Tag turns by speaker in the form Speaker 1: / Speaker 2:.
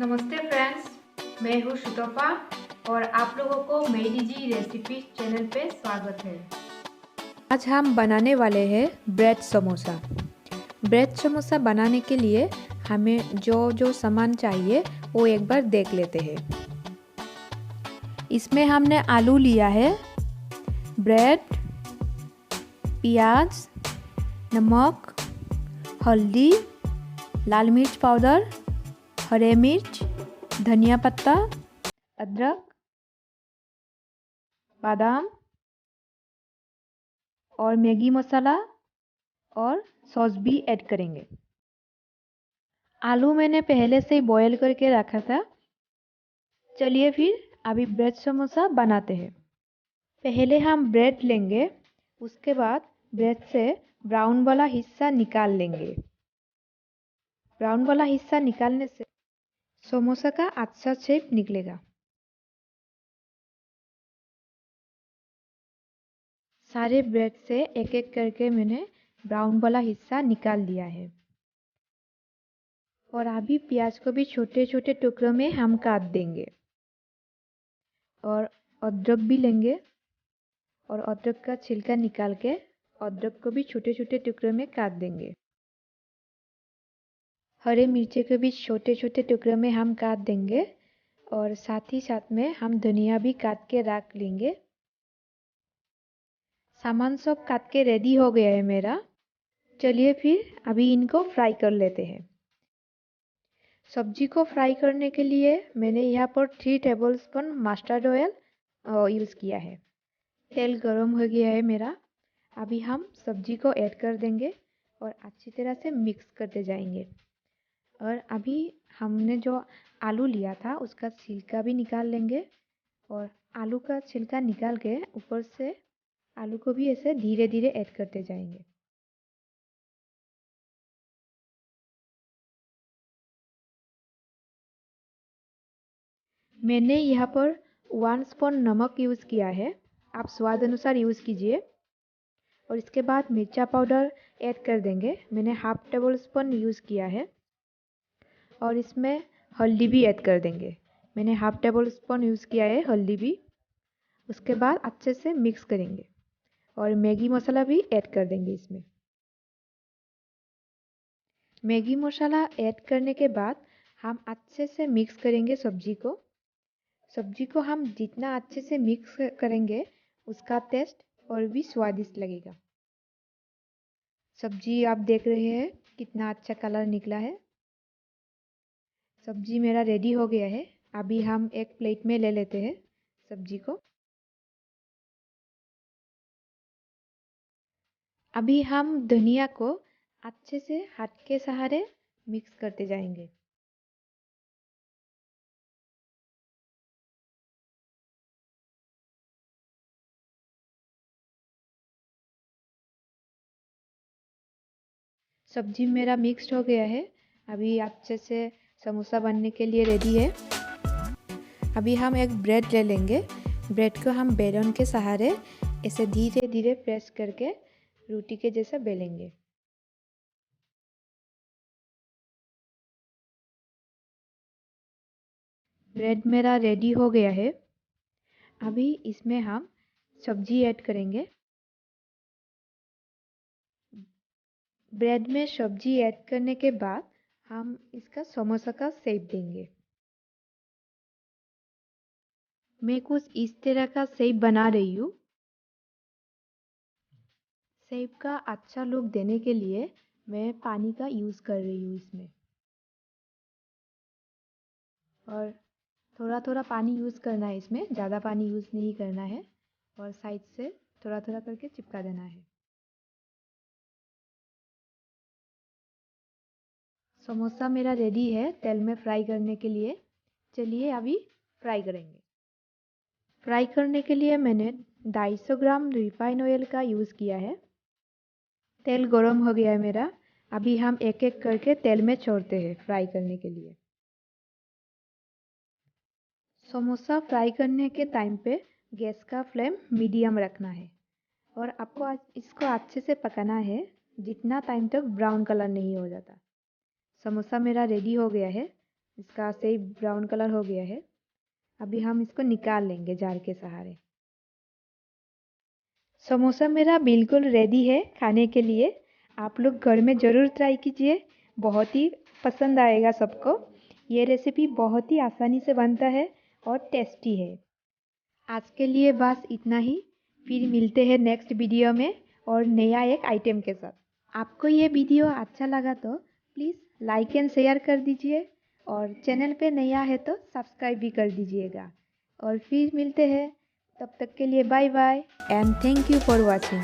Speaker 1: नमस्ते फ्रेंड्स, मैं हूँ शुतोफा और आप लोगों को मेरी जी रेसिपी चैनल पे स्वागत है।
Speaker 2: आज हम बनाने वाले हैं ब्रेड समोसा। ब्रेड समोसा बनाने के लिए हमें जो जो सामान चाहिए वो एक बार देख लेते हैं। इसमें हमने आलू लिया है, ब्रेड, प्याज, नमक, हल्दी, लाल मिर्च पाउडर, हरे मिर्च, धनिया पत्ता, अदरक, बादाम और मैगी मसाला और सॉस भी ऐड करेंगे। आलू मैंने पहले से ही बॉयल करके रखा था। चलिए फिर अभी ब्रेड समोसा बनाते हैं। पहले हम ब्रेड लेंगे, उसके बाद ब्रेड से ब्राउन वाला हिस्सा निकाल लेंगे। ब्राउन वाला हिस्सा निकालने से समोसा का अच्छा शेप निकलेगा। सारे ब्रेड से एक एक करके मैंने ब्राउन वाला हिस्सा निकाल दिया है। और अभी प्याज को भी छोटे छोटे टुकड़ों में हम काट देंगे। और अदरक भी लेंगे और अदरक का छिलका निकाल के अदरक को भी छोटे छोटे टुकड़ों में काट देंगे। हरे मिर्ची को भी छोटे छोटे टुकड़ों में हम काट देंगे और साथ ही साथ में हम धनिया भी काट के रख लेंगे। सामान सब काट के रेडी हो गया है मेरा। चलिए फिर अभी इनको फ्राई कर लेते हैं। सब्जी को फ्राई करने के लिए मैंने यहाँ पर 3 टेबलस्पून मस्टर्ड ऑयल यूज़ किया है। तेल गरम हो गया है मेरा। अभी हम सब्जी को ऐड कर देंगे और अच्छी तरह से मिक्स करते जाएंगे। और अभी हमने जो आलू लिया था उसका छिलका भी निकाल लेंगे और आलू का छिलका निकाल के ऊपर से आलू को भी ऐसे धीरे धीरे ऐड करते जाएंगे। मैंने यहाँ पर 1 स्पून नमक यूज़ किया है, आप स्वाद अनुसार यूज़ कीजिए। और इसके बाद मिर्चा पाउडर ऐड कर देंगे। मैंने हाफ टेबल स्पून यूज़ किया है। और इसमें हल्दी भी ऐड कर देंगे। मैंने हाफ टेबल स्पून यूज़ किया है हल्दी भी। उसके बाद अच्छे से मिक्स करेंगे और मैगी मसाला भी ऐड कर देंगे इसमें। मैगी मसाला ऐड करने के बाद हम अच्छे से मिक्स करेंगे सब्जी को। सब्जी को हम जितना अच्छे से मिक्स करेंगे उसका टेस्ट और भी स्वादिष्ट लगेगा। सब्जी आप देख रहे हैं कितना अच्छा कलर निकला है। सब्जी मेरा रेडी हो गया है। अभी हम एक प्लेट में ले लेते हैं सब्जी को। अभी हम धनिया को अच्छे से हाथ के सहारे मिक्स करते जाएंगे। सब्जी मेरा मिक्स्ड हो गया है। अभी अच्छे से समोसा बनने के लिए रेडी है। अभी हम एक ब्रेड ले लेंगे। ब्रेड को हम बेलन के सहारे ऐसे धीरे धीरे प्रेस करके रोटी के जैसा बेलेंगे। ब्रेड मेरा रेडी हो गया है। अभी इसमें हम सब्जी ऐड करेंगे। ब्रेड में सब्जी ऐड करने के बाद हम इसका समोसा का शेप देंगे। मैं कुछ इस तरह का शेप बना रही हूँ। शेप का अच्छा लुक देने के लिए मैं पानी का यूज़ कर रही हूँ इसमें। और थोड़ा थोड़ा पानी यूज़ करना है इसमें, ज़्यादा पानी यूज़ नहीं करना है। और साइड से थोड़ा थोड़ा करके चिपका देना है। समोसा मेरा रेडी है तेल में फ्राई करने के लिए। चलिए अभी फ्राई करेंगे। फ्राई करने के लिए मैंने 250 ग्राम रिफाइन ऑयल का यूज़ किया है। तेल गरम हो गया है मेरा। अभी हम एक एक करके तेल में छोड़ते हैं फ्राई करने के लिए। समोसा फ्राई करने के टाइम पे गैस का फ्लेम मीडियम रखना है और आपको इसको अच्छे से पकाना है जितना टाइम तक ब्राउन कलर नहीं हो जाता। समोसा मेरा रेडी हो गया है। इसका सही ब्राउन कलर हो गया है। अभी हम इसको निकाल लेंगे जार के सहारे। समोसा मेरा बिल्कुल रेडी है खाने के लिए। आप लोग घर में ज़रूर ट्राई कीजिए, बहुत ही पसंद आएगा सबको। ये रेसिपी बहुत ही आसानी से बनता है और टेस्टी है। आज के लिए बस इतना ही। फिर मिलते हैं नेक्स्ट वीडियो में और नया एक आइटम के साथ। आपको ये वीडियो अच्छा लगा तो प्लीज़ लाइक एंड शेयर कर दीजिए और चैनल पे नया है तो सब्सक्राइब भी कर दीजिएगा। और फिर मिलते हैं, तब तक के लिए bye bye and thank you for watching.